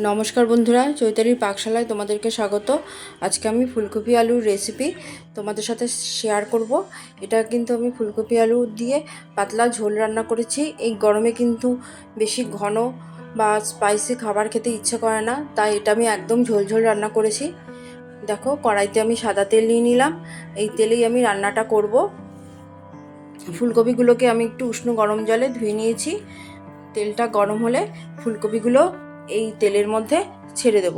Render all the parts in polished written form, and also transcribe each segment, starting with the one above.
নমস্কার বন্ধুরা, চৈতালির পাকশালায় তোমাদেরকে স্বাগত। আজকে আমি ফুলকপি আলুর রেসিপি তোমাদের সাথে শেয়ার করব। এটা কিন্তু আমি ফুলকপি আলু দিয়ে পাতলা ঝোল রান্না করেছি। এই গরমে কিন্তু বেশি ঘন বা স্পাইসি খাবার খেতে ইচ্ছে করে না, তাই এটা আমি একদম ঝোল ঝোল রান্না করেছি। দেখো, কড়াইতে আমি সাদা তেল নিয়ে নিলাম। এই তেলেই আমি রান্নাটা করব। ফুলকপিগুলোকে আমি একটু উষ্ণ গরম জলে ধুয়ে নিয়েছি। তেলটা গরম হলে ফুলকপিগুলো এই তেলের মধ্যে ছেড়ে দেব।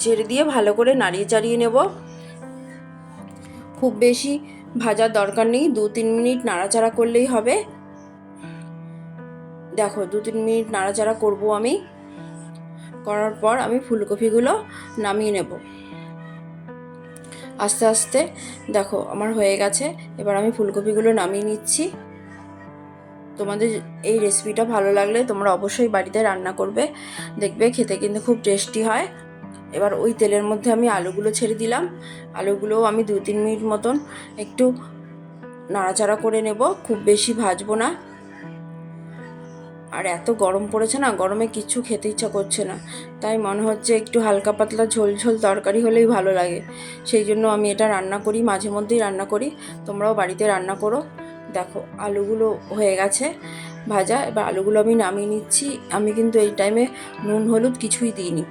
ছেড়ে দিয়ে ভালো করে নাড়িয়ে চাড়িয়ে নেব। খুব বেশি ভাজার দরকার নেই, 2-3 মিনিট নাড়াচাড়া করলেই হবে। দেখো, 2-3 মিনিট নাড়াচাড়া করব আমি। করার পর আমি ফুলকপিগুলো নামিয়ে নেব আস্তে আস্তে। দেখো, আমার হয়ে গেছে। এবার আমি ফুলকপিগুলো নামিয়ে নিচ্ছি। তোমাদের এই রেসিপিটা ভালো লাগলে তোমরা অবশ্যই বাড়িতে রান্না করবে, দেখবে খেতে কিন্তু খুব টেস্টি হয়। এবার ওই তেলের মধ্যে আমি আলুগুলো ছেড়ে দিলাম। আলুগুলোও আমি 2-3 মিনিট মতন একটু নাড়াচাড়া করে নেব, খুব বেশি ভাজবো না। আর এত গরম পড়েছে না, গরমে কিছু খেতে ইচ্ছা করছে না, তাই মনে হচ্ছে একটু হালকা পাতলা ঝোল ঝোল তরকারি হলেই ভালো লাগে। সেই জন্য আমি এটা রান্না করি, মাঝে মধ্যেই রান্না করি। তোমরাও বাড়িতে রান্না করো। দেখো, আলুগুলো হয়ে গেছে ভাজা। এবার আলুগুলো আমি নামিয়ে নিচ্ছি। আমি কিন্তু এই টাইমে নুন হলুদ কিছুই দিইনি।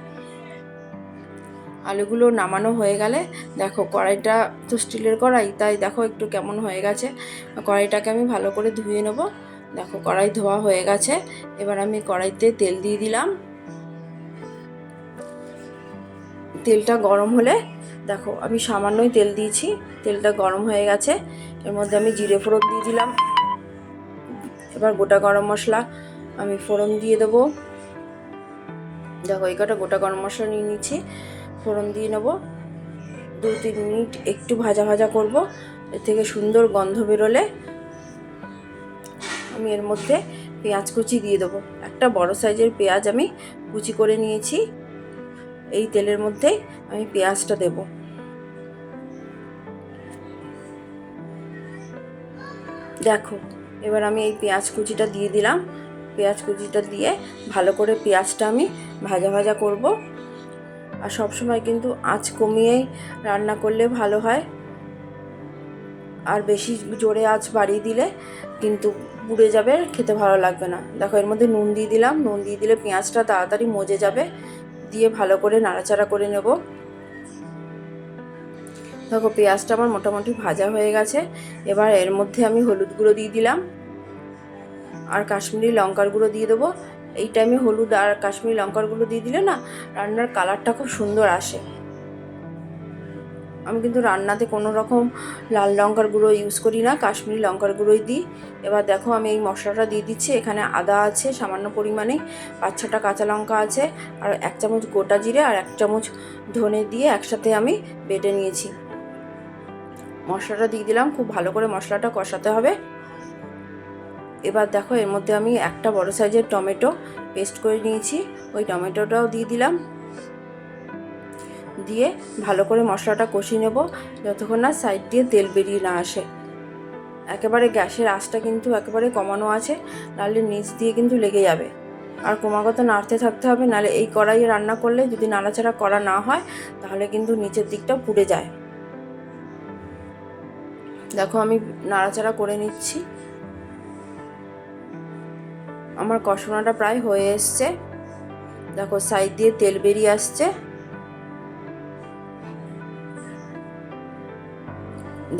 আলুগুলো নামানো হয়ে গেলে দেখো, কড়াইটা তো স্টিলের কড়াই, তাই দেখো একটু কেমন হয়ে গেছে। কড়াইটাকে আমি ভালো করে ধুয়ে নেব। দেখো, কড়াই ধোয়া হয়ে গেছে। এবার আমি কড়াইতে তেল দিয়ে দিলাম। তেলটা গরম হলে দেখো, আমি সামান্যই তেল দিয়েছি। তেলটা গরম হয়ে গেছে। এর মধ্যে আমি জিরে ফোড়ন দিয়ে দিলাম। এবার গোটা গরম মশলা আমি ফোড়ন দিয়ে দেবো। দেখো, এই কটা গোটা গরম মশলা নিয়ে নিচ্ছি, ফোড়ন দিয়ে নেবো। 2-3 মিনিট একটু ভাজা ভাজা করব। এর থেকে সুন্দর গন্ধ বেরোলে আমি এর মধ্যে পেঁয়াজ কুচি দিয়ে দেবো। একটা বড় সাইজের পেঁয়াজ আমি কুচি করে নিয়েছি। এই তেলের মধ্যেই আমি পেঁয়াজটা দেব। দেখো, এবার আমি এই পেঁয়াজ কুচিটা দিয়ে দিলাম। পেঁয়াজ কুচিটা দিয়ে ভালো করে পেঁয়াজটা আমি ভাজা ভাজা করব। আর সবসময় কিন্তু আঁচ কমিয়েই রান্না করলে ভালো হয়। আর বেশি জোরে আঁচ বাড়িয়ে দিলে কিন্তু পুড়ে যাবে, খেতে ভালো লাগবে না। দেখো, এর মধ্যে নুন দিয়ে দিলাম। নুন দিয়ে দিলে পেঁয়াজটা তাড়াতাড়ি মজে যাবে। দিয়ে ভালো করে নাড়াচাড়া করে নেব। দেখো, পেঁয়াজটা আমার মোটামুটি ভাজা হয়ে গেছে। এবার এর মধ্যে আমি হলুদ গুঁড়ো দিয়ে দিলাম আর কাশ্মীরি লঙ্কার গুঁড়ো দিয়ে দেবো। এই টাইমে হলুদ আর কাশ্মীরি লঙ্কার গুঁড়ো দিয়ে দিলে না, রান্নার কালারটা খুব সুন্দর আসে। আমি কিন্তু রান্নাতে কোনো রকম লাল লঙ্কার গুঁড়ো ইউজ করি না, কাশ্মীরি লঙ্কার গুঁড়োই দিই। এবার দেখো, আমি এই মশলাটা দিয়ে দিচ্ছি। এখানে আদা আছে সামান্য পরিমাণে, 5-6টা কাঁচা লঙ্কা আছে, আর 1 চামচ গোটা জিরে আর 1 চামচ ধনে দিয়ে একসাথে আমি বেটে নিয়েছি। মশলাটা দিয়ে দিলাম। খুব ভালো করে মশলাটা কষাতে হবে। এবার দেখো, এর মধ্যে আমি একটা বড় সাইজের টমেটো পেস্ট করে নিয়েছি, ওই টমেটোটাও দিয়ে দিলাম। দিয়ে ভালো করে মশলাটা কষিয়ে নেব যতক্ষণ না সাইড দিয়ে তেল বেরিয়ে না আসে। একেবারে গ্যাসের আঁচটা কিন্তু একেবারে কমানো আছে, নাহলে নিচ দিয়ে কিন্তু লেগে যাবে। আর ক্রমাগত নাড়তে থাকতে হবে, নাহলে এই কড়াইয়ে রান্না করলে যদি নাড়াচাড়া করা না হয় তাহলে কিন্তু নিচের দিকটা পুড়ে যায়। দেখো, আমি নাড়াচাড়া করে নিচ্ছি। আমার কষানোটা প্রায় হয়ে এসছে। দেখো, সাইড দিয়ে তেল বেরিয়ে আসছে।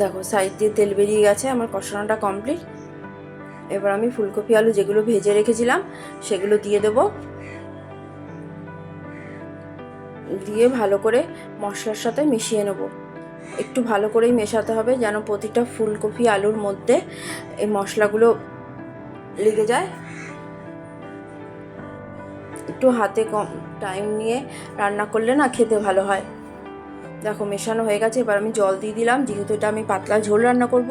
দেখো, সাইড দিয়ে তেল বেরিয়ে গেছে। আমার কষানোটা কমপ্লিট। এবার আমি ফুলকপি আলু যেগুলো ভেজে রেখেছিলাম সেগুলো দিয়ে দেব। দিয়ে ভালো করে মশলার সাথে মিশিয়ে নেব। একটু ভালো করেই মেশাতে হবে, যেন প্রতিটা ফুলকপি আলুর মধ্যে এই মশলাগুলো লেগে যায়। একটু হাতে কম টাইম নিয়ে রান্না করলে না খেতে ভালো হয়। দেখো, মেশানো হয়ে গেছে। এবার আমি জল দিয়ে দিলাম। যেহেতু এটা আমি পাতলা ঝোল রান্না করব,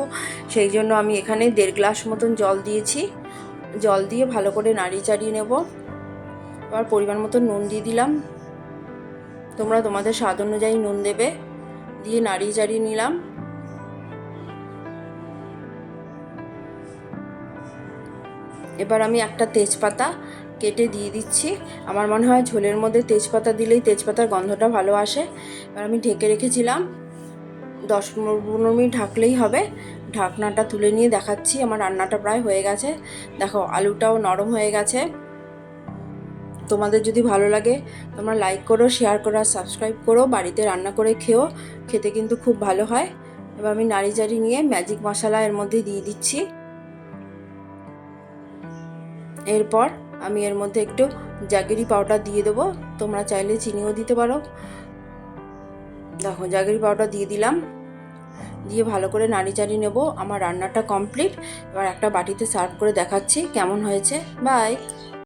সেই জন্য আমি এখানে 1.5 গ্লাস মতন জল দিয়েছি। জল দিয়ে ভালো করে নাড়িয়ে চাড়িয়ে নেব। এবার পরিমাণ মতো নুন দিয়ে দিলাম। তোমরা তোমাদের স্বাদ অনুযায়ী নুন দেবে। দিয়ে নাড়িয়ে চাড়িয়ে নিলাম। এবার আমি একটা তেজপাতা কেটে দিয়ে দিচ্ছি। আমার মনে হয় ঝোলের মধ্যে তেজপাতা দিলেই তেজপাতার গন্ধটা ভালো আসে। এবার আমি ঢেকে রেখেছিলাম, 10-15 মিনিট ঢাকলেই হবে। ঢাকনাটা তুলে নিয়ে দেখাচ্ছি, আমার রান্নাটা প্রায় হয়ে গেছে। দেখো আলুটাও নরম হয়ে গেছে। তোমাদের যদি ভালো লাগে তোমরা লাইক করো, শেয়ার করো আর সাবস্ক্রাইব করো। বাড়িতে রান্না করে খেও, খেতে কিন্তু খুব ভালো হয়। এবার আমি নাড়ি চাড়ি নিয়ে ম্যাজিক মশলা এর মধ্যে দিয়ে দিচ্ছি। এরপর আমি এর মধ্যে একটু জাগেরি পাউডার দিয়ে দেবো, তোমরা চাইলে চিনিও দিতে পারো। দেখো জাগেরি পাউডার দিয়ে দিলাম, দিয়ে ভালো করে নাড়ি চাড়ি নেবো। আমার রান্নাটা কমপ্লিট। এবার একটা বাটিতে সার্ভ করে দেখাচ্ছি কেমন হয়েছে। বাই।